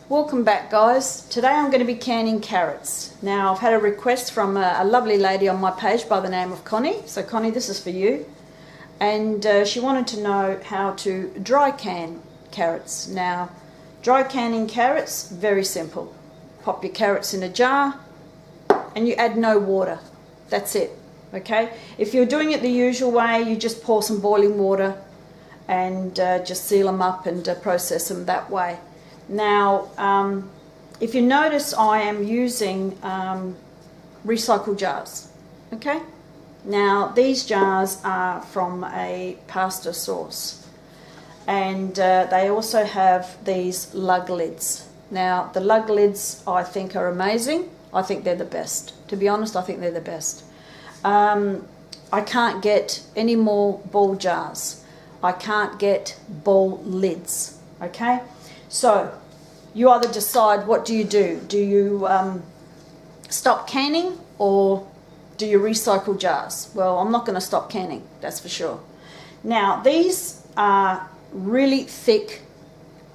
Welcome back, guys. Today I'm going to be canning carrots. Now I've had a request from a lovely lady on my page by the name of Connie. So Connie, this is for you. And she wanted to know how to dry can carrots. Now, dry canning carrots, very simple. Pop your carrots in a jar and you add no water. That's it, okay? If you're doing it the usual way, you just pour some boiling water and just seal them up and process them that way. Now, if you notice, I am using recycled jars, okay? Now, these jars are from a pasta sauce, and they also have these lug lids. Now, the lug lids I think are amazing. I think they're the best. To be honest, I think they're the best. I can't get any more ball jars. I can't get ball lids, okay? So you either decide, what do you do? Do you stop canning or do you recycle jars? Well, I'm not going to stop canning, that's for sure. Now, these are really thick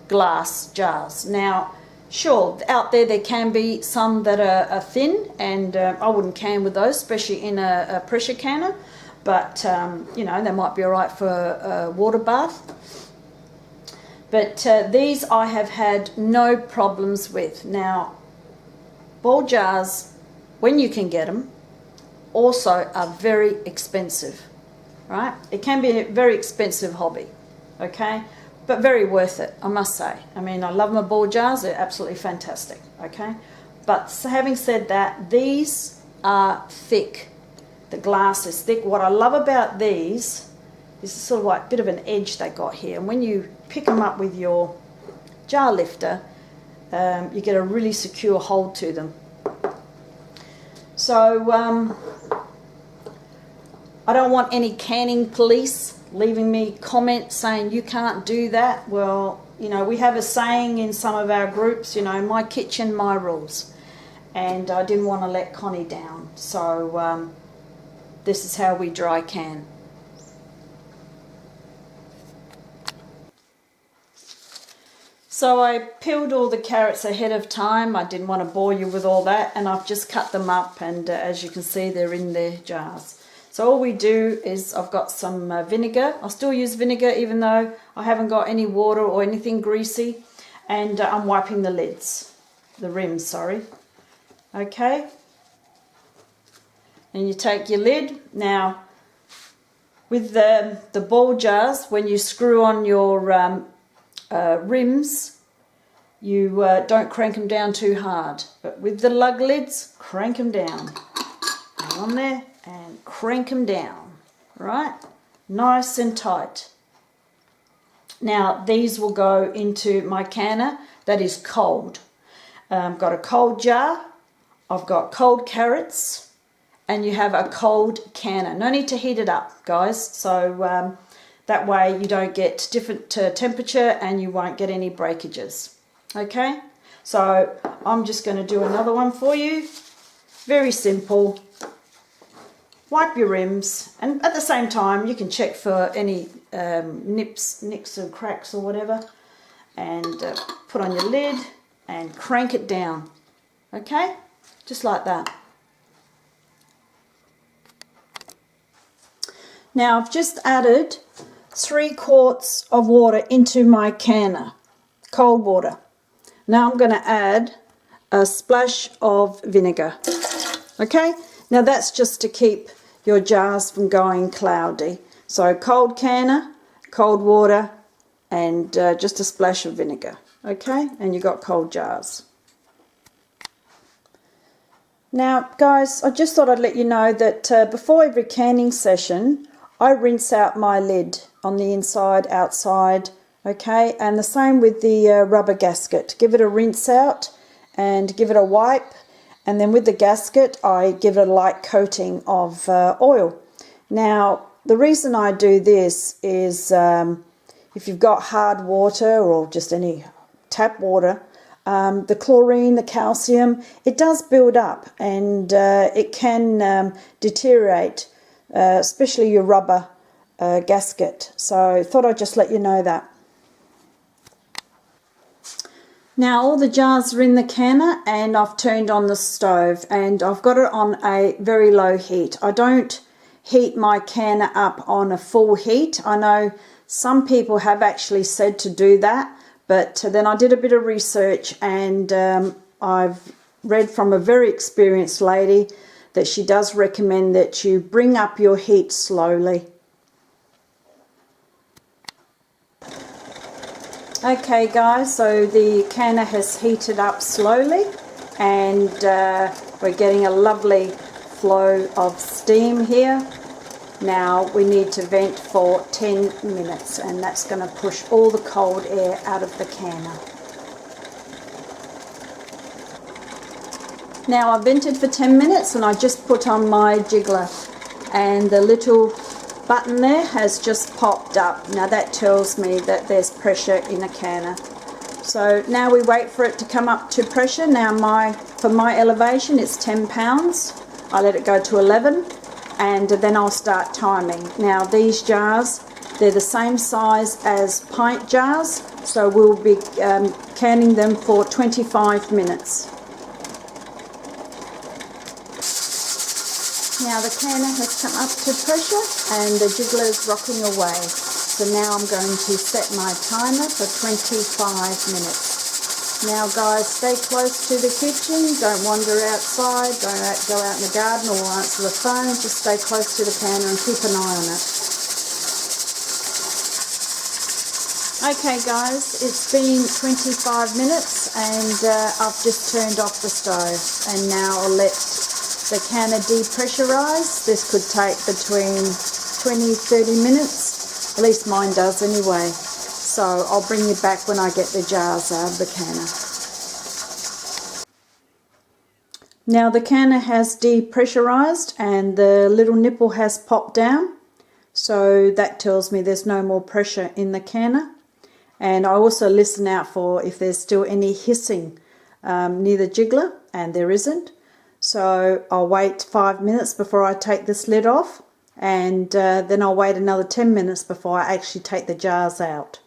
glass jars. Now, sure, out there can be some that are thin, and I wouldn't can with those, especially in a pressure canner, but you know, they might be all right for a water bath. But these I have had no problems with. Now, ball jars, when you can get them, also are very expensive, right? It can be a very expensive hobby, okay? But very worth it, I must say. I mean, I love my ball jars, they're absolutely fantastic, okay? But having said that, these are thick. The glass is thick. What I love about these is sort of like a bit of an edge they got here. And when you pick them up with your jar lifter, you get a really secure hold to them. So I don't want any canning police leaving me comments saying you can't do that. Well, you know, we have a saying in some of our groups, you know, my kitchen, my rules. And I didn't want to let Connie down. So this is how we dry can. So I peeled all the carrots ahead of time. I didn't want to bore you with all that, and I've just cut them up, and as you can see, they're in their jars. So all we do is, I've got some vinegar. I still use vinegar even though I haven't got any water or anything greasy, and I'm wiping the lids, the rims, sorry. Okay. And you take your lid. Now, with the ball jars, when you screw on your rims, you don't crank them down too hard. But with the lug lids, crank them down. Hang on there and crank them down. Right? Nice and tight. Now, these will go into my canner that is cold. I've got a cold jar. I've got cold carrots. And you have a cold canner. No need to heat it up, guys. So that way you don't get different temperature and you won't get any breakages. Okay? So I'm just going to do another one for you. Very simple. Wipe your rims, and at the same time you can check for any nicks or cracks or whatever, and put on your lid and crank it down. Okay? Just like that. Now I've just added 3 quarts of water into my canner, cold water. Now I'm going to add a splash of vinegar. Okay, now that's just to keep your jars from going cloudy. So cold canner, cold water, and just a splash of vinegar. Okay, and you've got cold jars. Now guys, I just thought I'd let you know that before every canning session, I rinse out my lid on the inside, outside, okay? And the same with the rubber gasket. Give it a rinse out and give it a wipe. And then with the gasket, I give it a light coating of oil. Now, the reason I do this is if you've got hard water or just any tap water, the chlorine, the calcium, it does build up, and it can deteriorate, especially your rubber gasket. So I thought I'd just let you know that. Now all the jars are in the canner and I've turned on the stove and I've got it on a very low heat. I don't heat my canner up on a full heat. I know some people have actually said to do that, but then I did a bit of research and I've read from a very experienced lady that she does recommend that you bring up your heat slowly. Okay guys, so the canner has heated up slowly and we're getting a lovely flow of steam here. Now we need to vent for 10 minutes and that's going to push all the cold air out of the canner. Now I've vented for 10 minutes and I just put on my jiggler and the little button there has just popped up. Now that tells me that there's pressure in the canner. So now we wait for it to come up to pressure. Now for my elevation it's 10 pounds. I let it go to 11 and then I'll start timing. Now these jars, they're the same size as pint jars, so we'll be canning them for 25 minutes. Now the canner has come up to pressure and the jiggler is rocking away. So now I'm going to set my timer for 25 minutes. Now guys, stay close to the kitchen, don't wander outside, don't go out in the garden or answer the phone, just stay close to the canner and keep an eye on it. Okay guys, it's been 25 minutes and I've just turned off the stove and now I'll let the canner depressurize. This could take between 20-30 minutes, at least mine does anyway. So I'll bring you back when I get the jars out of the canner. Now the canner has depressurized and the little nipple has popped down, so that tells me there's no more pressure in the canner. And I also listen out for if there's still any hissing near the jiggler, and there isn't. So I'll wait 5 minutes before I take this lid off and then I'll wait another 10 minutes before I actually take the jars out.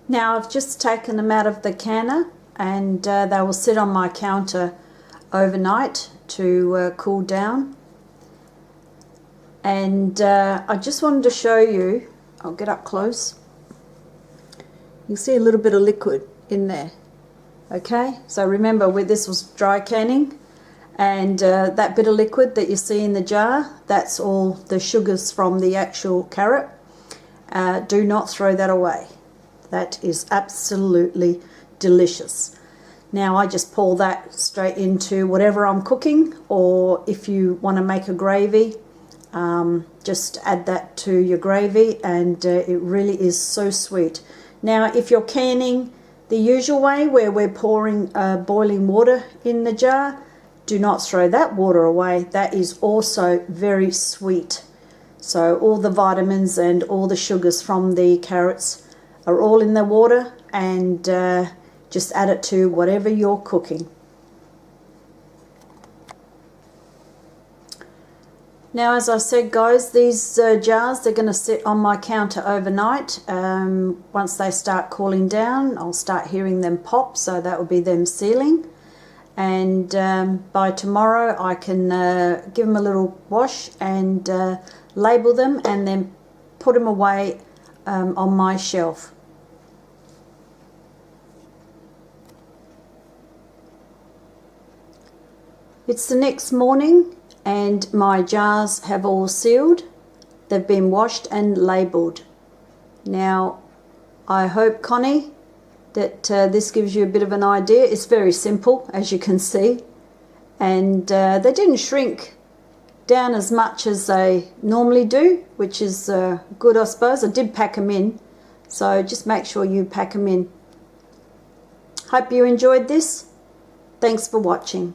Now I've just taken them out of the canner and they will sit on my counter overnight to cool down. And I just wanted to show you, I'll get up close, you can see a little bit of liquid in there. Okay, so remember this was dry canning and that bit of liquid that you see in the jar, that's all the sugars from the actual carrot. Do not throw that away. That is absolutely delicious. Now I just pour that straight into whatever I'm cooking, or if you want to make a gravy, just add that to your gravy and it really is so sweet. Now if you're canning the usual way where we're pouring boiling water in the jar, do not throw that water away. That is also very sweet. So all the vitamins and all the sugars from the carrots are all in the water, and just add it to whatever you're cooking. Now, as I said guys, these jars, they're going to sit on my counter overnight. Once they start cooling down, I'll start hearing them pop, so that will be them sealing. And by tomorrow I can give them a little wash and label them and then put them away on my shelf. It's the next morning and my jars have all sealed. They've been washed and labelled. Now I hope, Connie, that this gives you a bit of an idea. It's very simple, as you can see, and they didn't shrink down as much as they normally do, which is good, I suppose. I did pack them in, so just make sure you pack them in. Hope you enjoyed this. Thanks for watching.